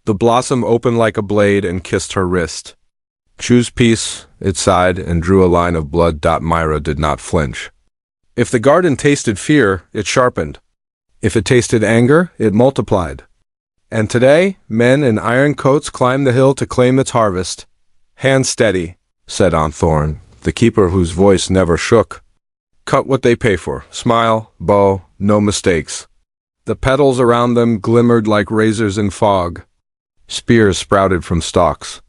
The blossom opened like a blade and kissed her wrist. "Choose peace," it sighed and drew a line of blood. Myra did not flinch. If the garden tasted fear, it sharpened. If it tasted anger, it multiplied. And today, men in iron coats climbed the hill to claim its harvest. "Hand steady," said Aunt Thorn, the keeper whose voice never shook. "Cut what they pay for. Smile, bow, no mistakes." The petals around them glimmered like razors in fog. Spears sprouted from stalks.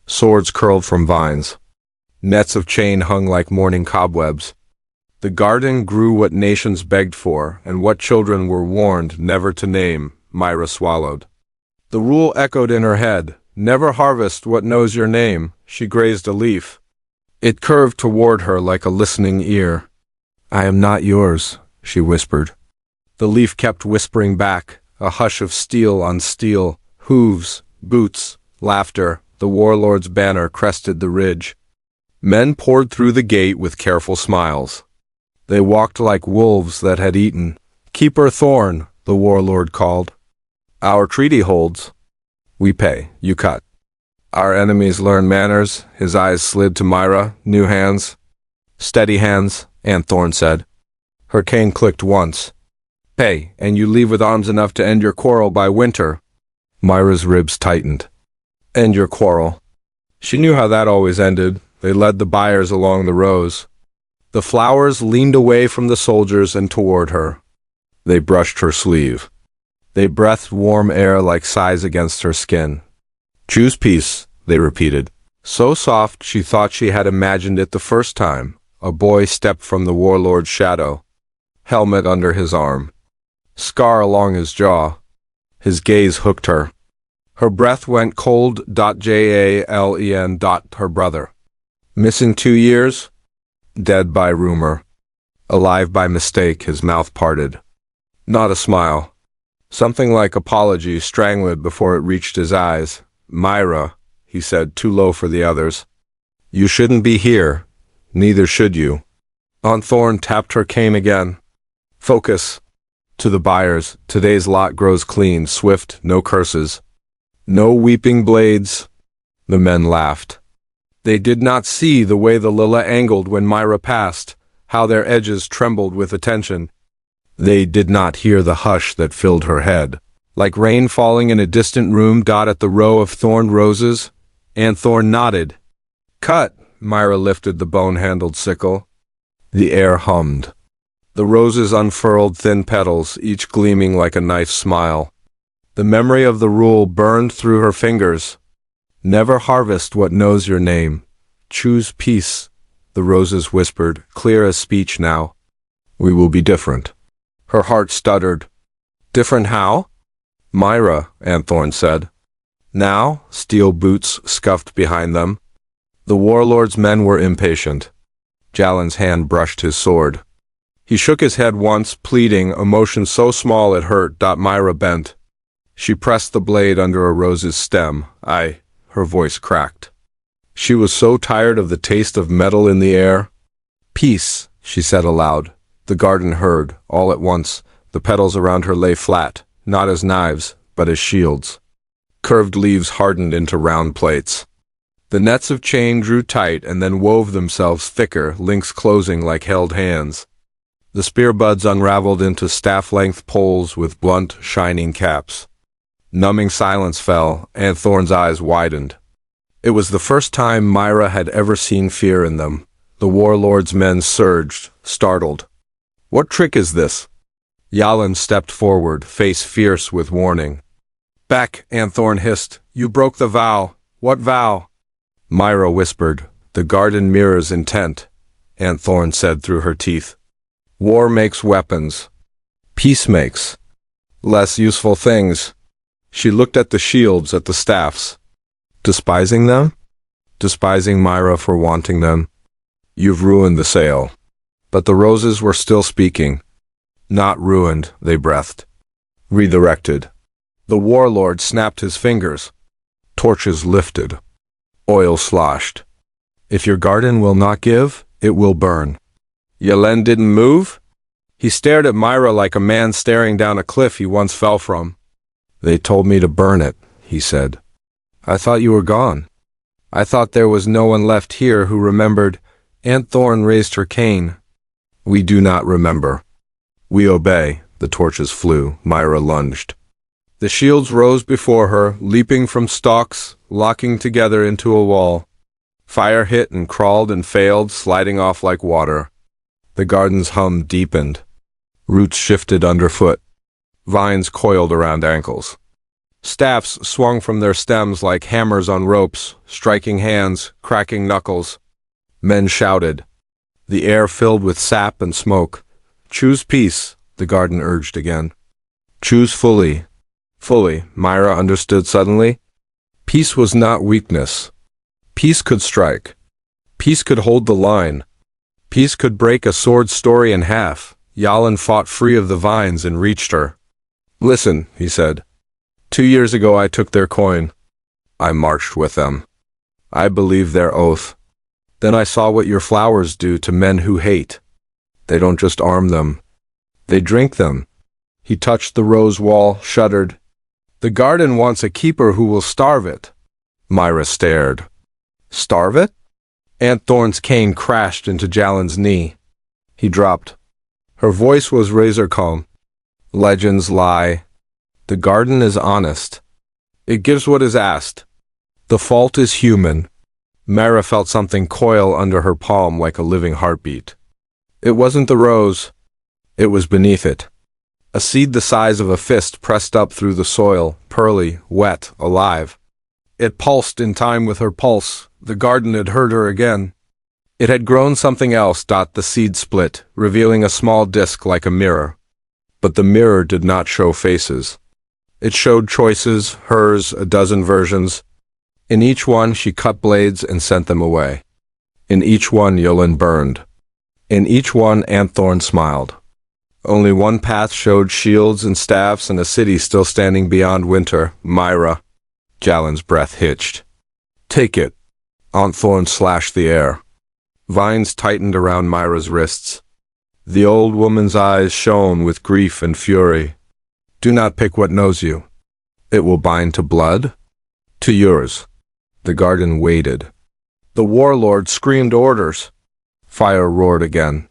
Swords curled from vines. Nets of chain hung like morning cobwebs. The garden grew what nations begged for, and what children were warned never to name. Myra swallowed. The rule echoed in her head. "Never harvest what knows your name." She grazed a leaf. It curved toward her like a listening ear. "I am not yours," she whispered. The leaf kept whispering back, a hush of steel on steel, hooves, boots, laughter. The warlord's banner crested the ridge. Men poured through the gate with careful smiles. They walked like wolves that had eaten. "Keeper Thorn," the warlord called. "Our treaty holds. We pay, you cut. Our enemies learn manners." His eyes slid to Myra. "New hands." "Steady hands," Aunt Thorn said. Her cane clicked once. "Pay, and you leave with arms enough to end your quarrel by winter." Myra's ribs tightened. "End your quarrel." She knew how that always ended. They led the buyers along the rows. The flowers leaned away from the soldiers and toward her. They brushed her sleeve. They breathed warm air like sighs against her skin. "Choose peace," they repeated. So soft she thought she had imagined it the first time. A boy stepped from the warlord's shadow. Helmet under his arm. Scar along his jaw. His gaze hooked her. Her breath went cold. Jalen. Her brother. Missing 2 years? Dead by rumor. Alive by mistake. His mouth parted. Not a smile. Something like apology strangled before it reached his eyes. "Myra," he said, too low for the others. "You shouldn't be here. Neither should you." Aunt Thorn tapped her cane again. "Focus." To the buyers, today's lot grows clean, swift, no curses. No weeping blades. The men laughed. They did not see the way the lila angled when Myra passed, how their edges trembled with attention. They did not hear the hush that filled her head. Like rain falling in a distant room. At the row of thorned roses, Aunt Thorn nodded. "Cut." Myra lifted the bone-handled sickle. The air hummed. The roses unfurled thin petals, each gleaming like a knife's smile. The memory of the rule burned through her fingers. "Never harvest what knows your name. Choose peace," the roses whispered, clear as speech now. "We will be different." Her heart stuttered. "Different how?" "Myra," Aunt Thorn said. Now, steel boots scuffed behind them. The warlord's men were impatient. Jalen's hand brushed his sword. He shook his head once, pleading, emotion so small it hurt. Myra bent. She pressed the blade under a rose's stem. Her voice cracked. She was so tired of the taste of metal in the air. "Peace," she said aloud. The garden heard. All at once, the petals around her lay flat, not as knives, but as shields. Curved leaves hardened into round plates. The nets of chain drew tight and then wove themselves thicker, links closing like held hands. The spear buds unraveled into staff-length poles with blunt, shining caps. Numbing silence fell. Aunt Thorn's eyes widened. It was the first time Myra had ever seen fear in them. The warlord's men surged, startled. "What trick is this?" Jalen stepped forward, face fierce with warning. "Back," Aunt Thorn hissed. "You broke the vow." "What vow?" Myra whispered. "The garden mirrors intent," Aunt Thorn said through her teeth. "War makes weapons. Peace makes less useful things." She looked at the shields, at the staffs. Despising them? Despising Myra for wanting them? "You've ruined the sale." But the roses were still speaking. "Not ruined," they breathed. "Redirected." The warlord snapped his fingers. Torches lifted. Oil sloshed. "If your garden will not give, it will burn." Jalen didn't move? He stared at Myra like a man staring down a cliff he once fell from. "They told me to burn it," he said. I thought you were gone. I thought there was no one left here who remembered. Aunt Thorn raised her cane. We do not remember. We obey. The torches flew. Myra lunged. The shields rose before her, leaping from stalks, locking together into a wall. Fire hit and crawled and failed, sliding off like water. The garden's hum deepened. Roots shifted underfoot. Vines coiled around ankles. Staffs swung from their stems like hammers on ropes, striking hands, cracking knuckles. Men shouted. The air filled with sap and smoke. Choose peace, the garden urged again. Choose fully. Fully, Myra understood suddenly. Peace was not weakness. Peace could strike. Peace could hold the line. Peace could break a sword story in half. Yalin fought free of the vines and reached her. Listen, he said. 2 years ago I took their coin. I marched with them. I believed their oath. Then I saw what your flowers do to men who hate. They don't just arm them. They drink them. He touched the rose wall, shuddered. The garden wants a keeper who will starve it. Myra stared. Starve it? Aunt Thorn's cane crashed into Jalin's knee. He dropped. Her voice was razor calm. Legends lie. The garden is honest. It gives what is asked. The fault is human. Myra felt something coil under her palm like a living heartbeat. It wasn't the rose. It was beneath it. A seed the size of a fist pressed up through the soil, pearly, wet, alive. It pulsed in time with her pulse. The garden had heard her again. It had grown something else. The seed split, revealing a small disk like a mirror. But the mirror did not show faces. It showed choices, hers, a dozen versions. In each one she cut blades and sent them away. In each one Yolin burned. In each one Aunt Thorn smiled. Only one path showed shields and staffs and a city still standing beyond winter. Myra. Jalin's breath hitched. Take it. Aunt Thorn slashed the air. Vines tightened around Myra's wrists. The old woman's eyes shone with grief and fury. Do not pick what knows you. It will bind to blood. To yours. The garden waited. The warlord screamed orders. Fire roared again.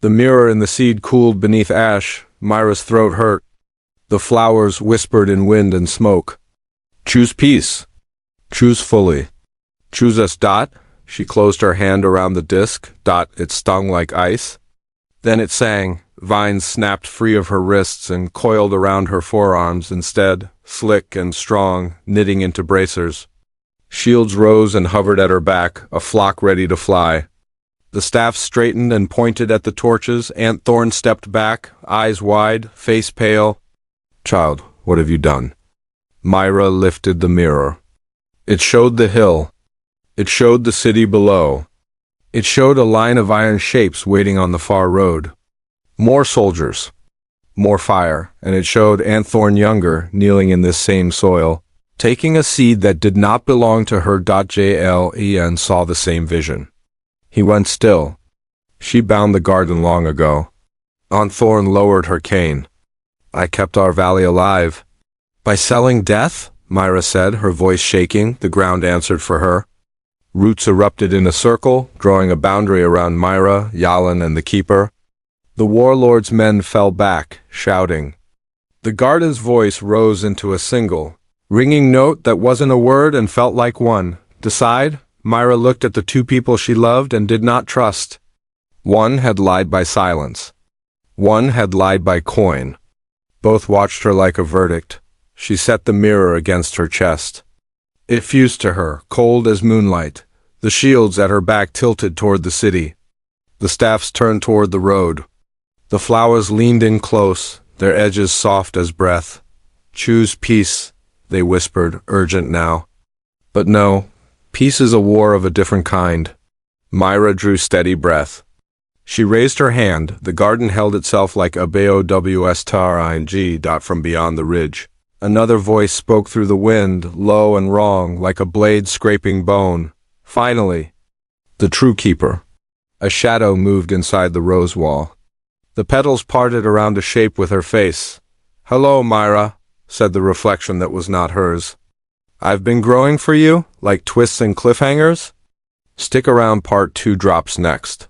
The mirror in the seed cooled beneath ash. Myra's throat hurt. The flowers whispered in wind and smoke. Choose peace. Choose fully. Choose us. She closed her hand around the disc. It stung like ice. Then it sang. Vines snapped free of her wrists and coiled around her forearms instead, slick and strong, knitting into bracers. Shields rose and hovered at her back, a flock ready to fly. The staff straightened and pointed at the torches. Aunt Thorn stepped back, eyes wide, face pale. Child, what have you done? Myra lifted the mirror. It showed the hill. It showed the city below. It showed a line of iron shapes waiting on the far road. More soldiers. More fire, and it showed Aunt Thorn younger, kneeling in this same soil, taking a seed that did not belong to her. Jen saw the same vision. He went still. She bound the garden long ago. Aunt Thorn lowered her cane. I kept our valley alive. By selling death? Myra said, her voice shaking. The ground answered for her. Roots erupted in a circle, drawing a boundary around Myra, Yalin, and the keeper. The warlord's men fell back, shouting. The garden's voice rose into a single, ringing note that wasn't a word and felt like one. Decide? Myra looked at the two people she loved and did not trust. One had lied by silence. One had lied by coin. Both watched her like a verdict. She set the mirror against her chest. It fused to her, cold as moonlight. The shields at her back tilted toward the city. The staffs turned toward the road. The flowers leaned in close, their edges soft as breath. Choose peace, they whispered, urgent now. But no, peace is a war of a different kind. Myra drew steady breath. She raised her hand. The garden held itself like a bows from beyond the ridge. Another voice spoke through the wind, low and wrong, like a blade scraping bone. Finally, the true keeper. A shadow moved inside the rose wall. The petals parted around a shape with her face. Hello, Myra, said the reflection that was not hers. I've been growing for you, like twists and cliffhangers? Stick around, part 2 drops next.